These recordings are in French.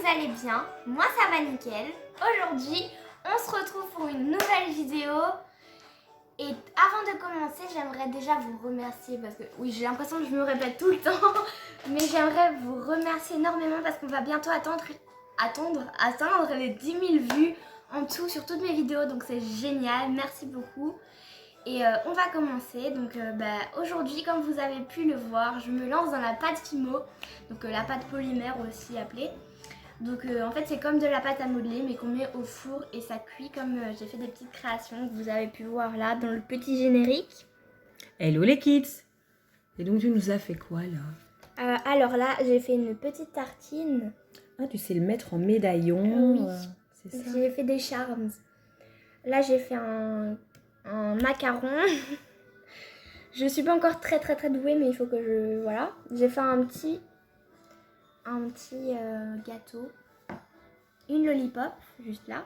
allez bien, moi ça va nickel. Aujourd'hui, on se retrouve pour une nouvelle vidéo. Et avant de commencer, j'aimerais déjà vous remercier parce que, oui, j'ai l'impression que je me répète tout le temps, mais j'aimerais vous remercier énormément parce qu'on va bientôt atteindre les 10 000 vues en tout sur toutes mes vidéos, donc c'est génial, merci beaucoup. Et on va commencer, donc aujourd'hui, comme vous avez pu le voir, je me lance dans la pâte Fimo, donc la pâte polymère aussi appelée. Donc en fait c'est comme de la pâte à modeler mais qu'on met au four et ça cuit comme j'ai fait des petites créations que vous avez pu voir là dans le petit générique. Hello les kids! Et donc tu nous as fait quoi là? Alors là j'ai fait une petite tartine. Ah, tu sais le mettre en médaillon, Oui, c'est ça? j'ai fait des charms. Là j'ai fait un macaron. Je suis pas encore très douée mais il faut que je... Voilà. J'ai fait un petit gâteau. Une lollipop juste là.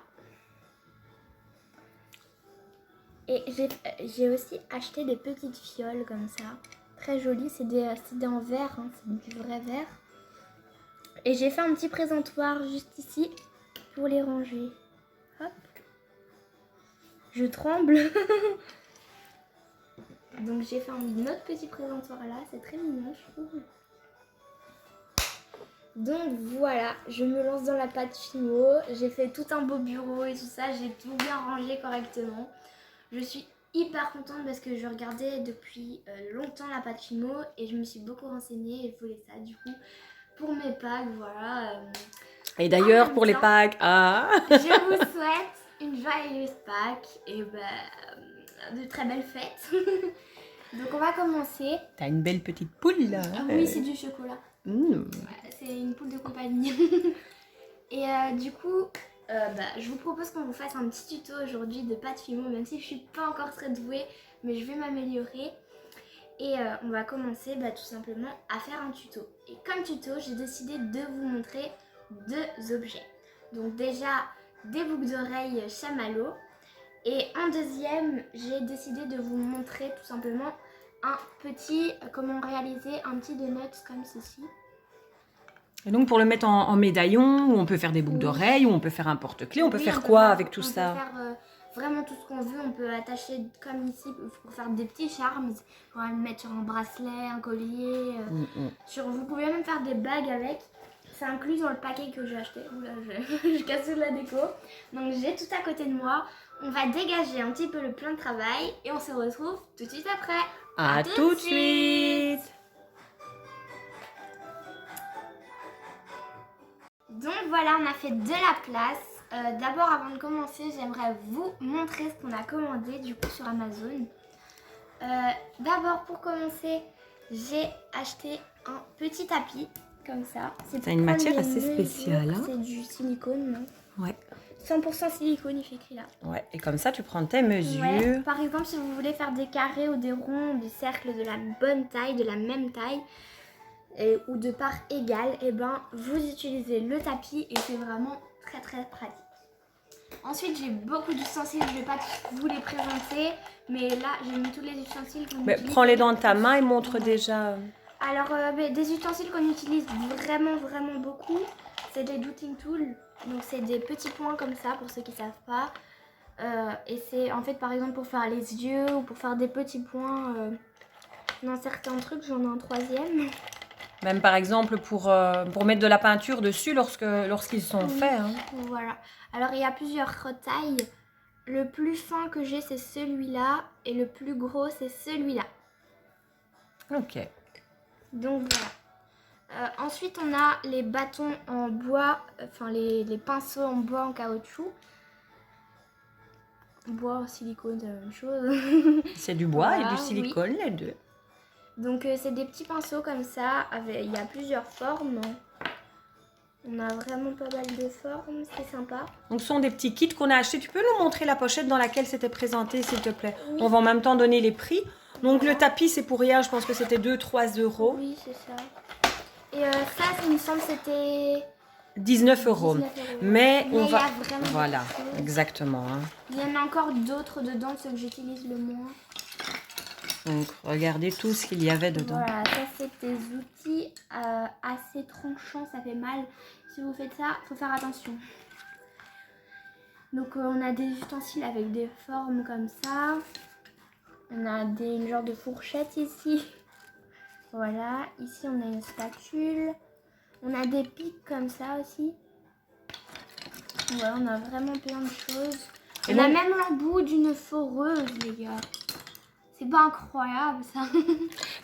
Et j'ai aussi acheté des petites fioles comme ça. Très jolies. C'est en verre, hein, c'est du vrai verre. Et j'ai fait un petit présentoir juste ici pour les ranger. Hop. Je tremble. Donc j'ai fait un autre petit présentoir là. C'est très mignon, je trouve. Donc voilà, je me lance dans la pâte Fimo. J'ai fait tout un beau bureau et tout ça. J'ai tout bien rangé correctement. Je suis hyper contente parce que je regardais depuis longtemps la pâte Fimo et je me suis beaucoup renseignée et je voulais ça du coup pour mes Pâques, voilà. Et d'ailleurs pour les Pâques, je vous souhaite une joyeuse Pâques et de très belles fêtes. Donc on va commencer. T'as une belle petite poule là. Ah oui, c'est du chocolat. Ouais, c'est une poule de compagnie. Et du coup, je vous propose qu'on vous fasse un petit tuto aujourd'hui de pâte Fimo, même si je suis pas encore très douée, mais je vais m'améliorer. Et on va commencer tout simplement à faire un tuto. Et comme tuto, j'ai décidé de vous montrer deux objets. Donc déjà, des boucles d'oreilles chamallow. Et en deuxième, j'ai décidé de vous montrer tout simplement un petit, comment réaliser un petit donut comme ceci. Et donc pour le mettre en médaillon, ou on peut faire des boucles d'oreilles, ou on peut faire un porte-clés, on peut faire quoi avec tout ça? On peut faire vraiment tout ce qu'on veut, on peut attacher comme ici pour faire des petits charms, pour le mettre sur un bracelet, un collier, vous pouvez même faire des bagues avec. C'est inclus dans le paquet que j'ai acheté. Oula, je casse toute la déco. Donc j'ai tout à côté de moi. On va dégager un petit peu le plan de travail et on se retrouve tout de suite après. À tout de suite! Donc voilà, on a fait de la place. D'abord, avant de commencer, j'aimerais vous montrer ce qu'on a commandé du coup sur Amazon. D'abord, pour commencer, j'ai acheté un petit tapis comme ça. C'est une matière assez spéciale. Hein? C'est du silicone, non? Ouais. 100% silicone, il fait écrit là. Ouais, et comme ça, tu prends tes mesures. Ouais. Par exemple, si vous voulez faire des carrés ou des ronds, des cercles de la bonne taille, de la même taille, ou de part égale, et vous utilisez le tapis et c'est vraiment très pratique. Ensuite, j'ai beaucoup d'ustensiles, je ne vais pas vous les présenter, mais là, j'ai mis tous les ustensiles qu'on utilise. Prends-les dans ta main et montre déjà. Alors, des ustensiles qu'on utilise vraiment beaucoup, c'est des douting tools. Donc, c'est des petits points comme ça, pour ceux qui ne savent pas. Et c'est en fait, par exemple, pour faire les yeux ou pour faire des petits points dans certains trucs. J'en ai un troisième. Même par exemple pour mettre de la peinture dessus lorsqu'ils sont faits. Hein. Voilà. Alors il y a plusieurs tailles. Le plus fin que j'ai c'est celui-là et le plus gros c'est celui-là. Ok. Donc voilà. Ensuite on a les bâtons en bois, enfin les pinceaux en bois en caoutchouc. Bois en silicone c'est la même chose. C'est du bois voilà, et du silicone les deux. Donc c'est des petits pinceaux comme ça, il y a plusieurs formes. On a vraiment pas mal de formes, c'est sympa. Donc ce sont des petits kits qu'on a achetés. Tu peux nous montrer la pochette dans laquelle c'était présenté s'il te plaît? Oui. On va en même temps donner les prix. Donc le tapis c'est pour rien, je pense que c'était 2-3 euros. Oui c'est ça. Et ça il me semble c'était... 19 euros. Mais on va... Voilà, exactement. Hein. Il y en a encore d'autres dedans, ceux que j'utilise le moins. Donc, regardez tout ce qu'il y avait dedans. Voilà, ça c'est des outils assez tranchants, ça fait mal. Si vous faites ça, faut faire attention. Donc on a des ustensiles avec des formes comme ça. On a une genre de fourchette ici. Voilà, ici on a une spatule. On a des pics comme ça aussi. Voilà, on a vraiment plein de choses. On a même l'embout d'une foreuse, les gars. C'est pas incroyable ça.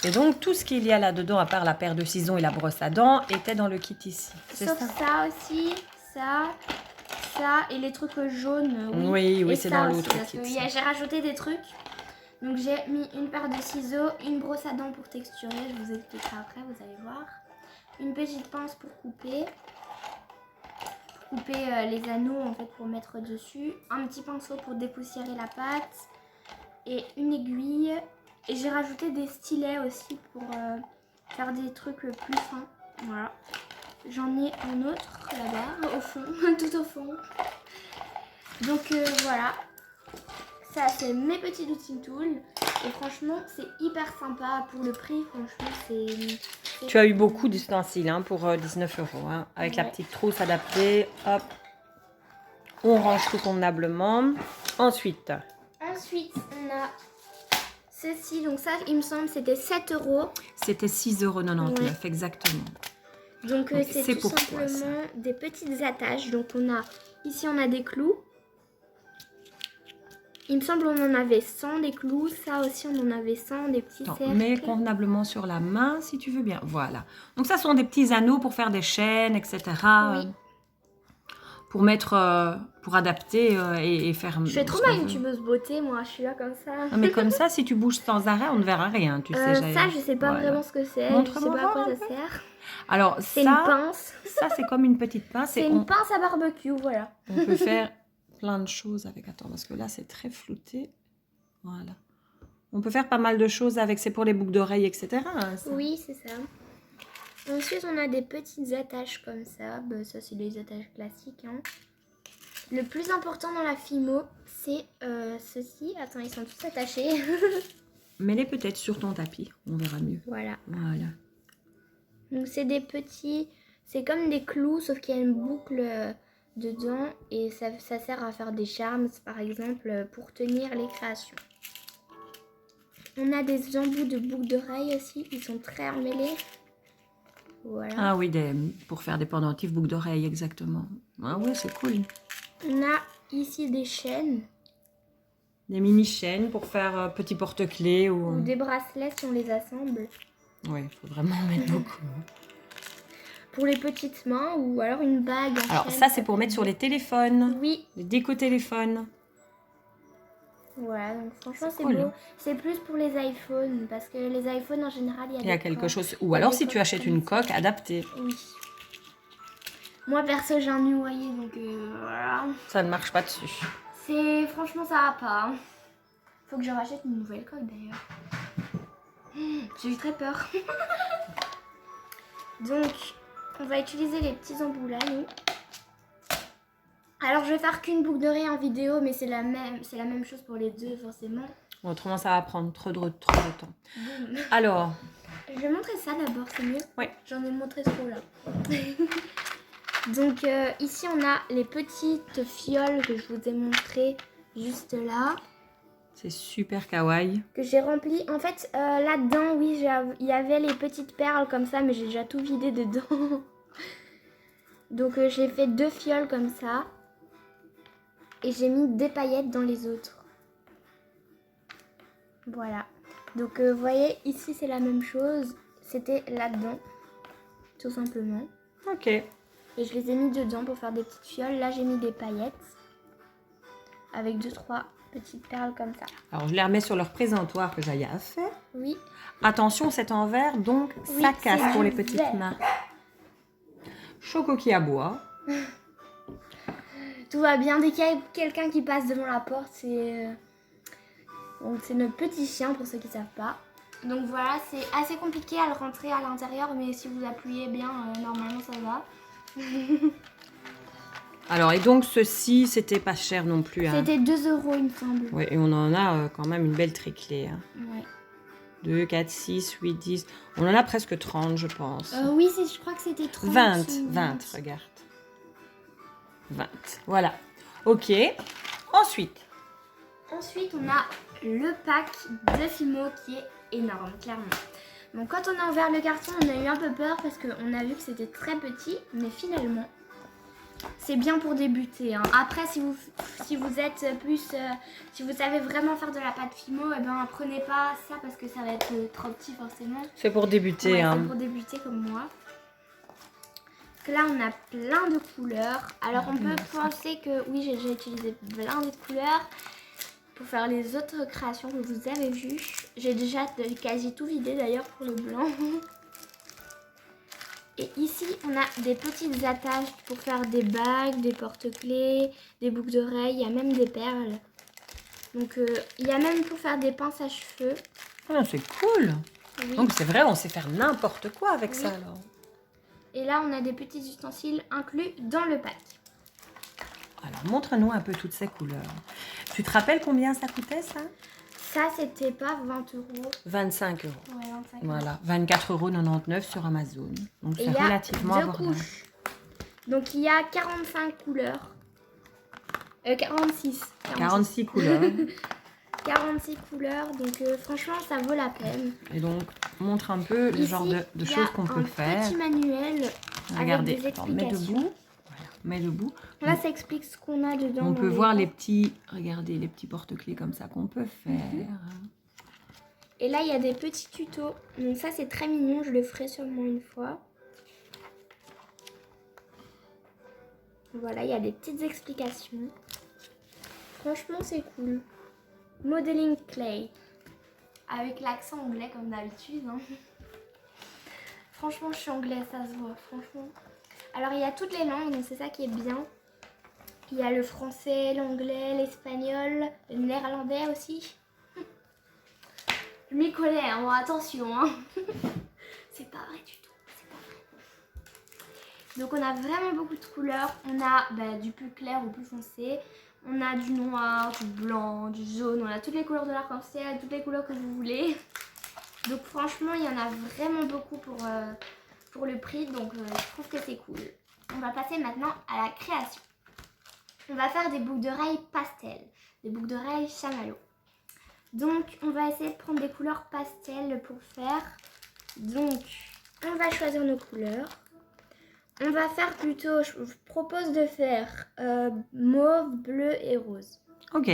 Et donc tout ce qu'il y a là-dedans, à part la paire de ciseaux et la brosse à dents, était dans le kit ici. Sauf ça aussi, ça et les trucs jaunes. Oui, et c'est ça dans aussi, l'autre parce kit. que j'ai rajouté des trucs. Donc j'ai mis une paire de ciseaux, une brosse à dents pour texturer, je vous expliquerai après, vous allez voir. Une petite pince pour couper. Les anneaux en fait pour mettre dessus. Un petit pinceau pour dépoussiérer la pâte. Et une aiguille. Et j'ai rajouté des stylets aussi pour faire des trucs plus fins. Voilà. J'en ai un autre là-bas, au fond, tout au fond. Donc voilà. Ça, c'est mes petits doodling tools. Et franchement, c'est hyper sympa pour le prix. Franchement, c'est... Tu as eu beaucoup d'ustensiles hein, pour 19 €. Hein, avec la petite trousse adaptée. Hop. On range tout convenablement. Ensuite, on a ceci. Donc ça, il me semble, c'était 7 €. c'était 6,99 €, Ouais. exactement. Donc c'est tout pourquoi, simplement des petites attaches. Donc on a ici on a des clous. Il me semble on en avait 100 des clous. Ça aussi on en avait 100 des petits cercles. Mets convenablement sur la main si tu veux bien. Voilà. Donc ça sont des petits anneaux pour faire des chaînes, etc. Oui. Pour mettre, pour adapter et faire. Je fais trop ma youtubeuse beauté moi. Je suis là comme ça. Non, mais comme ça, si tu bouges sans arrêt, on ne verra rien. Tu sais. Ça je sais pas vraiment ce que c'est. Montre-moi Je sais pas à quoi voir ça sert. Alors C'est une pince. Ça c'est comme une petite pince. C'est une pince à barbecue, voilà. On peut faire plein de choses avec. Attends, parce que là c'est très flouté. Voilà. On peut faire pas mal de choses avec. C'est pour les boucles d'oreilles, etc. Hein, ça. Oui, c'est ça. Ensuite, on a des petites attaches comme ça. Bah, ça, c'est des attaches classiques. Hein. Le plus important dans la Fimo, c'est ceci. Attends, ils sont tous attachés. Mets-les peut-être sur ton tapis. On verra mieux. Voilà. Voilà. Donc, c'est des petits... C'est comme des clous, sauf qu'il y a une boucle dedans. Et ça sert à faire des charms, par exemple, pour tenir les créations. On a des embouts de boucles d'oreilles aussi. Ils sont très emmêlés. Voilà. Ah oui, pour faire des pendentifs boucles d'oreilles, exactement. Ah oui, c'est cool. On a ici des chaînes. Des mini-chaînes pour faire petits porte-clés Ou des bracelets si on les assemble. Oui, il faut vraiment en mettre beaucoup. Pour les petites mains ou alors une bague. Alors ça, c'est pour mettre sur les téléphones. Oui. Les déco-téléphones. Voilà, donc franchement c'est cool. beau. C'est plus pour les iPhones parce que les iPhones en général Il y a quelque coques. chose. Ou alors si tu achètes une coque adaptée. Oui. Moi perso j'ai un noyer donc voilà. Ça ne marche pas dessus. Franchement ça va pas. Hein. Faut que je rachète une nouvelle coque d'ailleurs. J'ai eu très peur. Donc on va utiliser les petits embouts là nous. Alors je vais faire qu'une boucle d'oreille en vidéo mais c'est la même chose pour les deux forcément. Autrement ça va prendre trop de temps. Boum. Alors. Je vais montrer ça d'abord, c'est mieux. Oui. J'en ai montré trop là. Donc ici on a les petites fioles que je vous ai montrées juste là. C'est super kawaii. Que j'ai rempli. En fait là-dedans oui il y avait les petites perles comme ça mais j'ai déjà tout vidé dedans. Donc j'ai fait 2 fioles comme ça. Et j'ai mis des paillettes dans les autres. Voilà. Donc vous voyez ici c'est la même chose. C'était là-dedans. Tout simplement. Ok. Et je les ai mis dedans pour faire des petites fioles. Là j'ai mis des paillettes. Avec 2-3 petites perles comme ça. Alors je les remets sur leur présentoir que j'ai à faire. Oui. Attention, c'est en verre, donc Oui, ça casse c'est pour du les petites verre. mains. Choco qui aboie. Tout va bien. Dès qu'il y a quelqu'un qui passe devant la porte, c'est notre petit chien pour ceux qui ne savent pas. Donc voilà, c'est assez compliqué à le rentrer à l'intérieur, mais si vous appuyez bien, normalement ça va. Alors, et donc ceci, c'était pas cher non plus. Hein. C'était 2 € il me semble. Ouais, et on en a quand même une belle triclée. Hein. Ouais. 2, 4, 6, 8, 10. On en a presque 30, je pense. Oui, je crois que c'était 30. 20, regarde. 20. Voilà. Ok. Ensuite. Ensuite, on a le pack de Fimo qui est énorme, clairement. Donc quand on a ouvert le carton, on a eu un peu peur parce qu'on a vu que c'était très petit, mais finalement, c'est bien pour débuter. Hein. Après, si vous êtes plus, si vous savez vraiment faire de la pâte Fimo, eh ben prenez pas ça parce que ça va être trop petit forcément. C'est pour débuter. Ouais, hein. c'est pour débuter comme moi. Parce que là, on a plein de couleurs. Alors, on peut penser que oui, j'ai déjà utilisé plein de couleurs. Pour faire les autres créations que vous avez vues. J'ai déjà quasi tout vidé d'ailleurs pour le blanc. Et ici, on a des petites attaches pour faire des bagues, des porte-clés, des boucles d'oreilles, il y a même des perles. Donc, il y a même pour faire des pinces à cheveux. Ah, c'est cool. Oui. Donc c'est vrai, on sait faire n'importe quoi avec ça alors. Et là, on a des petits ustensiles inclus dans le pack. Alors montre-nous un peu toutes ces couleurs. Tu te rappelles combien ça coûtait ça? Ça, c'était pas 20 €. 25 €. Ouais, 25 €. Voilà, 24,99 € sur Amazon. Donc Et c'est il y a relativement 2 abordable. couches. Donc il y a 45 couleurs. 46. 46 couleurs. 46 couleurs, donc franchement ça vaut la peine. Et donc montre un peu le Ici, genre de choses qu'on peut faire. Petit manuel. Regardez, avec des attends, mets explications. debout. Voilà, mets debout. Là ça explique ce qu'on a dedans. On dans peut voir pains. les petits, regardez les petits porte-clés comme ça qu'on peut faire. Et là il y a des petits tutos. Donc ça c'est très mignon, je le ferai sûrement une fois. Voilà, il y a des petites explications. Franchement c'est cool. Modeling clay. Avec l'accent anglais comme d'habitude. Hein. Franchement je suis anglaise, ça se voit. Franchement. Alors il y a toutes les langues, donc c'est ça qui est bien. Il y a le français, l'anglais, l'espagnol, le néerlandais aussi. Je m'y connais, hein, bon, attention. Hein. C'est pas vrai du tout, c'est pas vrai. Donc on a vraiment beaucoup de couleurs. On a du plus clair au plus foncé. On a du noir, du blanc, du jaune. On a toutes les couleurs de l'arc-en-ciel, toutes les couleurs que vous voulez. Donc franchement, il y en a vraiment beaucoup pour le prix. Donc je trouve que c'est cool. On va passer maintenant à la création. On va faire des boucles d'oreilles pastel, des boucles d'oreilles chamallow. Donc on va essayer de prendre des couleurs pastel pour faire. Donc on va choisir nos couleurs. On va faire plutôt, je vous propose de faire mauve, bleu et rose. Ok.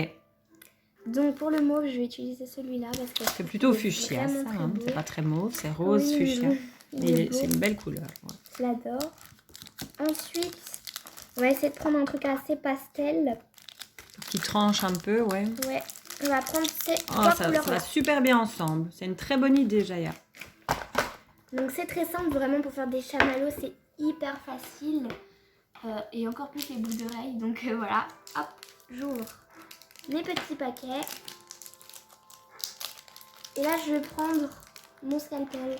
Donc pour le mauve, je vais utiliser celui-là parce que C'est plutôt fuchsia ça, hein. C'est pas très mauve, c'est rose Oui, fuchsia. C'est une beau. belle couleur. Ouais. Je l'adore. Ensuite, on va essayer de prendre un truc assez pastel. Qui tranche un peu, ouais. Ouais, on va prendre ces Oh, trois ça couleurs. va super bien ensemble. C'est une très bonne idée, Jaya. Donc c'est très simple vraiment pour faire des chamallows, c'est hyper facile. Et encore plus les boucles d'oreilles. Donc voilà, hop, j'ouvre mes petits paquets. Et là je vais prendre mon scalpel.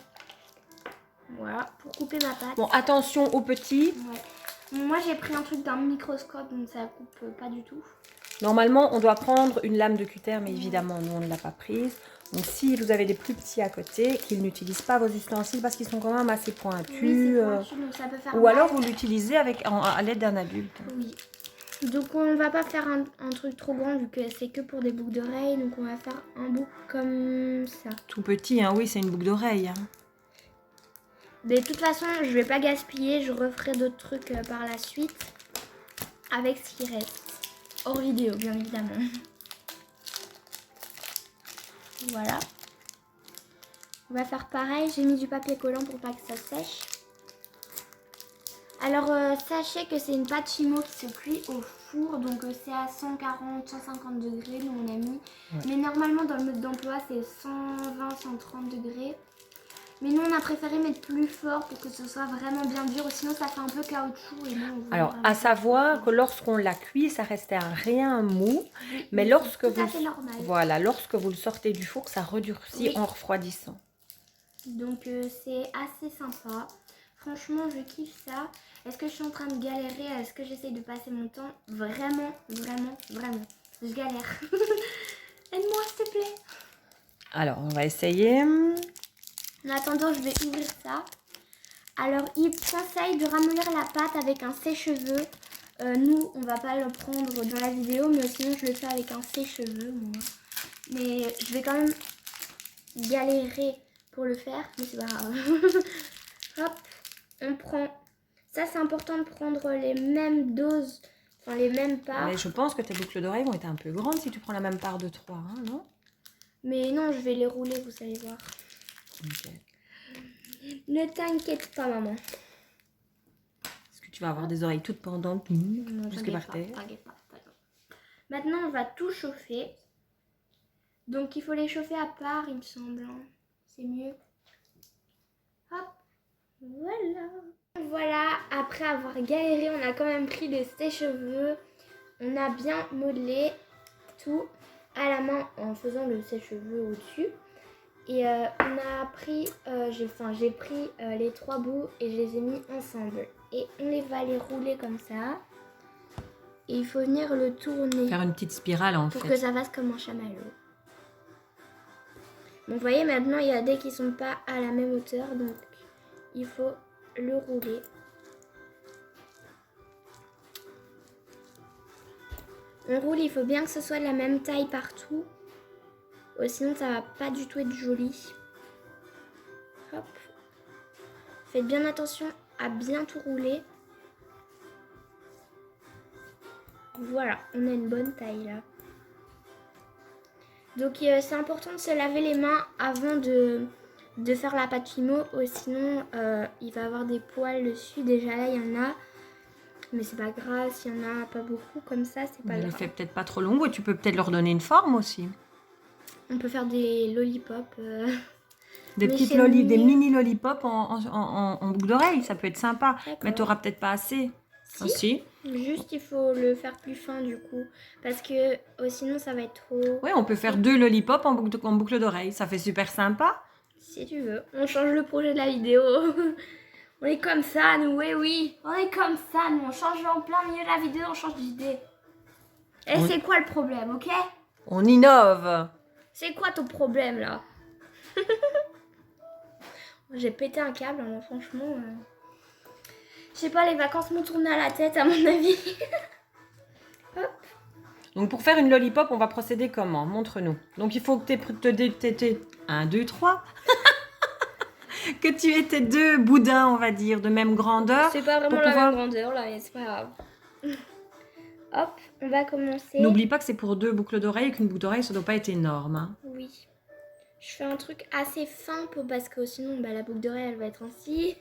Voilà, pour couper ma pâte. Bon, attention aux petits. Ouais. Moi j'ai pris un truc d'un microscope donc ça coupe pas du tout. Normalement, on doit prendre une lame de cutter, mais évidemment, nous, on ne l'a pas prise. Donc, si vous avez des plus petits à côté, qu'ils n'utilisent pas vos ustensiles parce qu'ils sont quand même assez pointus. Oui, c'est pointu, donc ça peut faire ou mal. alors, vous l'utilisez à l'aide d'un adulte. Oui. Donc, on va pas faire un truc trop grand vu que c'est que pour des boucles d'oreilles. Donc, on va faire un boucle comme ça. Tout petit, hein, oui, c'est une boucle d'oreille. Hein. De toute façon, je vais pas gaspiller. Je referai d'autres trucs par la suite avec ce qui reste. Hors vidéo, bien évidemment. Voilà. On va faire pareil. J'ai mis du papier collant pour pas que ça sèche. Alors, sachez que c'est une pâte Fimo qui se cuit au four. Donc, c'est à 140-150 degrés, nous on a mis. Ouais. Mais normalement, dans le mode d'emploi, c'est 120-130 degrés. Mais nous, on a préféré mettre plus fort pour que ce soit vraiment bien dur. Sinon, ça fait un peu caoutchouc. Et nous, on Alors, à savoir que lorsqu'on la cuit, ça restait un rien mou. oui, Mais lorsque tout vous, à fait normal. voilà, lorsque vous le sortez du four, ça redurcit Oui. en refroidissant. Donc, c'est assez sympa. Franchement, je kiffe ça. Est-ce que je suis en train de galérer? Est-ce que j'essaye de passer mon temps? Vraiment, vraiment, vraiment. Je galère. Aide-moi, s'il te plaît. Alors, on va essayer. En attendant, je vais ouvrir ça. Alors, il conseille de ramollir la pâte avec un sèche-cheveux Nous, on va pas le prendre dans la vidéo, mais sinon je le fais avec un sèche-cheveux, moi. Mais je vais quand même galérer pour le faire, mais c'est pas grave. Hop, on prend. Ça, c'est important de prendre les mêmes doses, enfin les mêmes parts. Mais je pense que tes boucles d'oreilles vont être un peu grandes si tu prends la même part de 3, hein, non? Mais non, je vais les rouler, vous allez voir. Ok. Ne t'inquiète pas, maman. Est-ce que tu vas avoir des oreilles toutes pendantes jusque par terre? T'inquiète pas. Maintenant, on va tout chauffer. Donc, il faut les chauffer à part, il me semble. Hein. C'est mieux. Hop. Voilà. Voilà, après avoir galéré, on a quand même pris le sèche-cheveux. On a bien modelé tout à la main en faisant le sèche-cheveux au-dessus. Et on a pris, j'ai pris les 3 bouts et je les ai mis ensemble. Et on va les rouler comme ça. Et il faut venir le tourner. Faire une petite spirale en fait. Pour que ça fasse comme un chamallow. Donc vous voyez, maintenant il y a des qui sont pas à la même hauteur. Donc il faut le rouler. On roule, il faut bien que ce soit de la même taille partout. Sinon ça va pas du tout être joli. Hop. Faites bien attention à bien tout rouler. Voilà, on a une bonne taille là. Donc c'est important de se laver les mains avant de faire la pâte fimo. Sinon il va y avoir des poils dessus. Déjà là il y en a. Mais c'est pas grave, s'il y en a pas beaucoup comme ça, c'est pas grave. Elle fait peut-être pas trop longue, tu peux peut-être leur donner une forme aussi. On peut faire des lollipops. Des petites des mini lollipops en boucle d'oreille, ça peut être sympa. Mais tu n'auras peut-être pas assez. Si. Aussi. Juste il faut le faire plus fin du coup. Parce que sinon ça va être trop... Oui, on peut faire 2 lollipops en boucle d'oreille. Ça fait super sympa. Si tu veux. On change le projet de la vidéo. On est comme ça, nous, oui. On est comme ça, nous. On change en plein milieu de la vidéo, on change d'idée. Et c'est quoi le problème, ok? On innove. C'est quoi ton problème, là? J'ai pété un câble, hein, franchement. Je sais pas, les vacances m'ont tourné à la tête, à mon avis. Hop. Donc, pour faire une lollipop, on va procéder comment? Montre-nous. Donc, il faut que tu 1, 2, 3. Que tu aies tes 2 boudins, on va dire, de même grandeur. C'est pas vraiment la même grandeur, là, mais c'est pas grave. Hop, on va commencer. N'oublie pas que c'est pour 2 boucles d'oreilles et qu'une boucle d'oreille, ça doit pas être énorme. Hein. Oui. Je fais un truc assez fin parce que sinon, la boucle d'oreille, elle va être ainsi.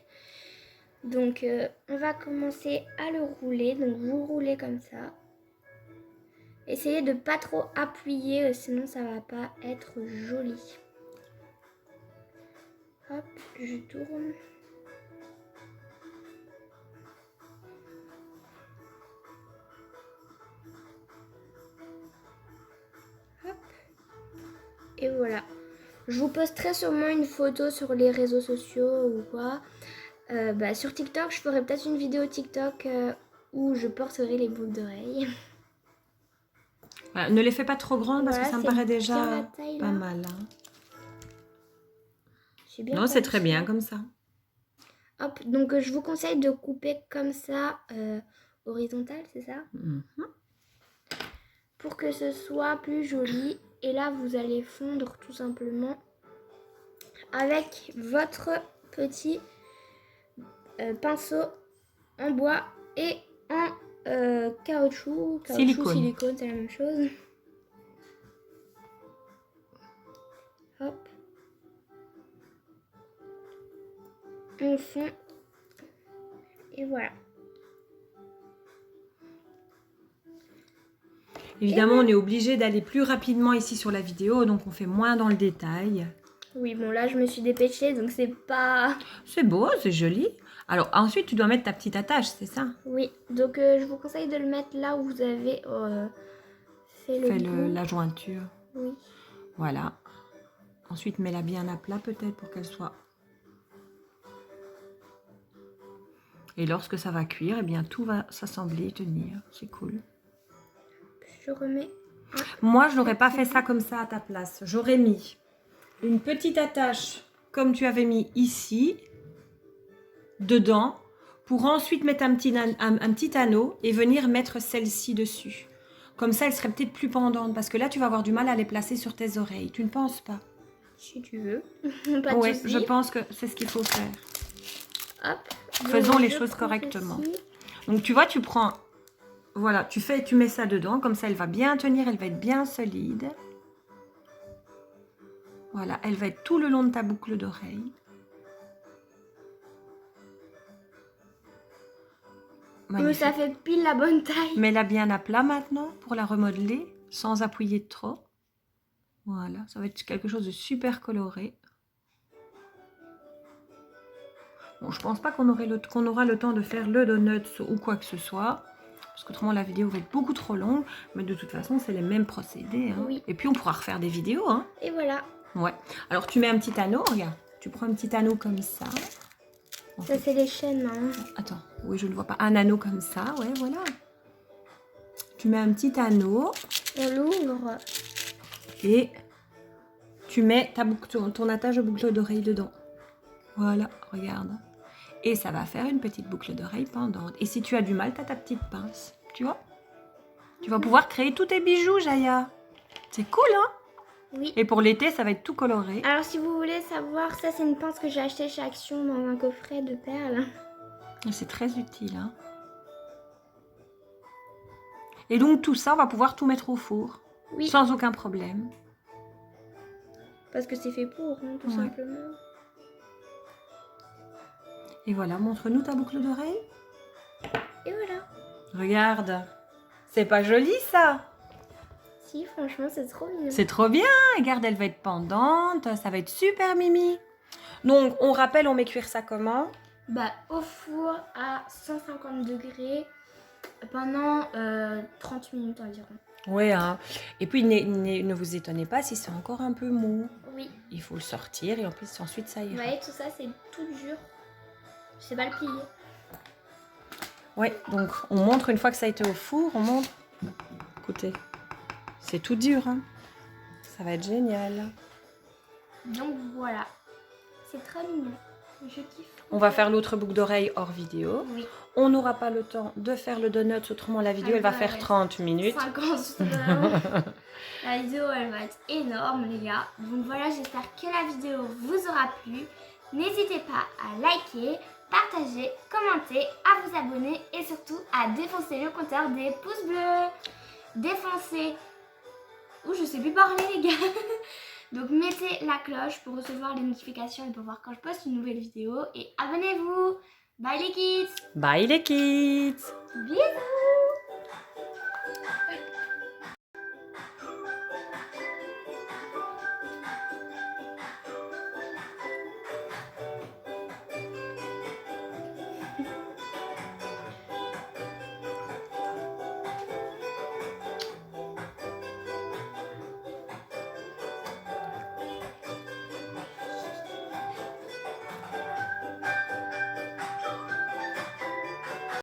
Donc, on va commencer à le rouler. Donc, vous roulez comme ça. Essayez de pas trop appuyer, sinon ça va pas être joli. Hop, je tourne. Hop. Et voilà. Je vous posterai sûrement une photo sur les réseaux sociaux ou quoi. Sur TikTok, je ferai peut-être une vidéo TikTok où je porterai les boucles d'oreilles. Voilà, ne les fais pas trop grandes parce que ça me paraît déjà taille, pas mal. Hein. Non, c'est très bien comme ça. Hop, donc je vous conseille de couper comme ça, horizontal, c'est ça? Pour que ce soit plus joli. Et là, vous allez fondre tout simplement avec votre petit pinceau en bois et en caoutchouc. Silicone, c'est la même chose. Hop. On fond. Et voilà. Évidemment, on est obligé d'aller plus rapidement ici sur la vidéo, donc on fait moins dans le détail. Oui, bon là, je me suis dépêchée, donc c'est pas... C'est beau, c'est joli. Alors, ensuite, tu dois mettre ta petite attache, c'est ça? Oui, donc je vous conseille de le mettre là où vous avez fait la jointure. Oui. Voilà. Ensuite, mets-la bien à plat peut-être pour qu'elle soit... Et lorsque ça va cuire, eh bien, tout va s'assembler et tenir. C'est cool. Je remets... Moi, je n'aurais pas fait ça comme ça à ta place. J'aurais mis une petite attache comme tu avais mis ici, dedans, pour ensuite mettre un petit anneau et venir mettre celle-ci dessus. Comme ça, elle serait peut-être plus pendante parce que là, tu vas avoir du mal à les placer sur tes oreilles. Tu ne penses pas? Si tu veux. Pas de Oui, souci. je pense que c'est ce qu'il faut faire. Hop. Faisons Donc, les je choses prends correctement. ceci. Donc, tu vois, tu prends... Voilà, tu mets ça dedans. Comme ça, elle va bien tenir, elle va être bien solide. Voilà, elle va être tout le long de ta boucle d'oreille. Mais ça fait pile la bonne taille. Mets-la bien à plat maintenant pour la remodeler sans appuyer trop. Voilà, ça va être quelque chose de super coloré. Bon, je pense pas qu'on aura le temps de faire le donut ou quoi que ce soit. Parce qu'autrement la vidéo va être beaucoup trop longue. Mais de toute façon, c'est les mêmes procédés. Hein. Oui. Et puis on pourra refaire des vidéos. Hein. Et voilà. Ouais. Alors tu mets un petit anneau, regarde. Tu prends un petit anneau comme ça. Ça, c'est les chaînes. Hein. Attends, oui, je ne vois pas. Un anneau comme ça, ouais, voilà. Tu mets un petit anneau. On l'ouvre. Et tu mets ton attache de boucle d'oreille dedans. Voilà, regarde. Et ça va faire une petite boucle d'oreille pendante. Et si tu as du mal, tu as ta petite pince. Tu vois? Tu vas pouvoir créer tous tes bijoux, Jaya. C'est cool, hein? Oui. Et pour l'été, ça va être tout coloré. Alors, si vous voulez savoir, ça, c'est une pince que j'ai achetée chez Action dans un coffret de perles. C'est très utile, hein? Et donc, tout ça, on va pouvoir tout mettre au four. Oui. Sans aucun problème. Parce que c'est fait pour, hein, tout simplement. Et voilà, montre-nous ta boucle d'oreille. Et voilà. Regarde. C'est pas joli, ça? Si, franchement, c'est trop mignon. C'est trop bien. Regarde, elle va être pendante. Ça va être super, Mimi. Donc, on rappelle, on met cuire ça comment? Bah, au four à 150 degrés pendant 30 minutes environ. Oui, hein. Et puis ne vous étonnez pas si c'est encore un peu mou. Oui. Il faut le sortir et en plus ensuite ça Vous ira. voyez, tout ça, c'est tout dur. Je sais pas le plier. Oui, donc on montre une fois que ça a été au four, on montre. Écoutez, c'est tout dur, hein. Ça va être génial. Donc voilà. C'est très mignon. Je kiffe. On va faire l'autre boucle d'oreille hors vidéo. Oui. On n'aura pas le temps de faire le donut, autrement la vidéo elle va faire 30 minutes. 50 La vidéo elle va être énorme les gars. Donc voilà, j'espère que la vidéo vous aura plu. N'hésitez pas à liker, partager, commenter, à vous abonner et surtout à défoncer le compteur des pouces bleus. Défoncer. Ouh, je sais plus parler les gars. Donc mettez la cloche pour recevoir les notifications et pour voir quand je poste une nouvelle vidéo. Et abonnez-vous. Bye les kids. Bye les kids! Bisous.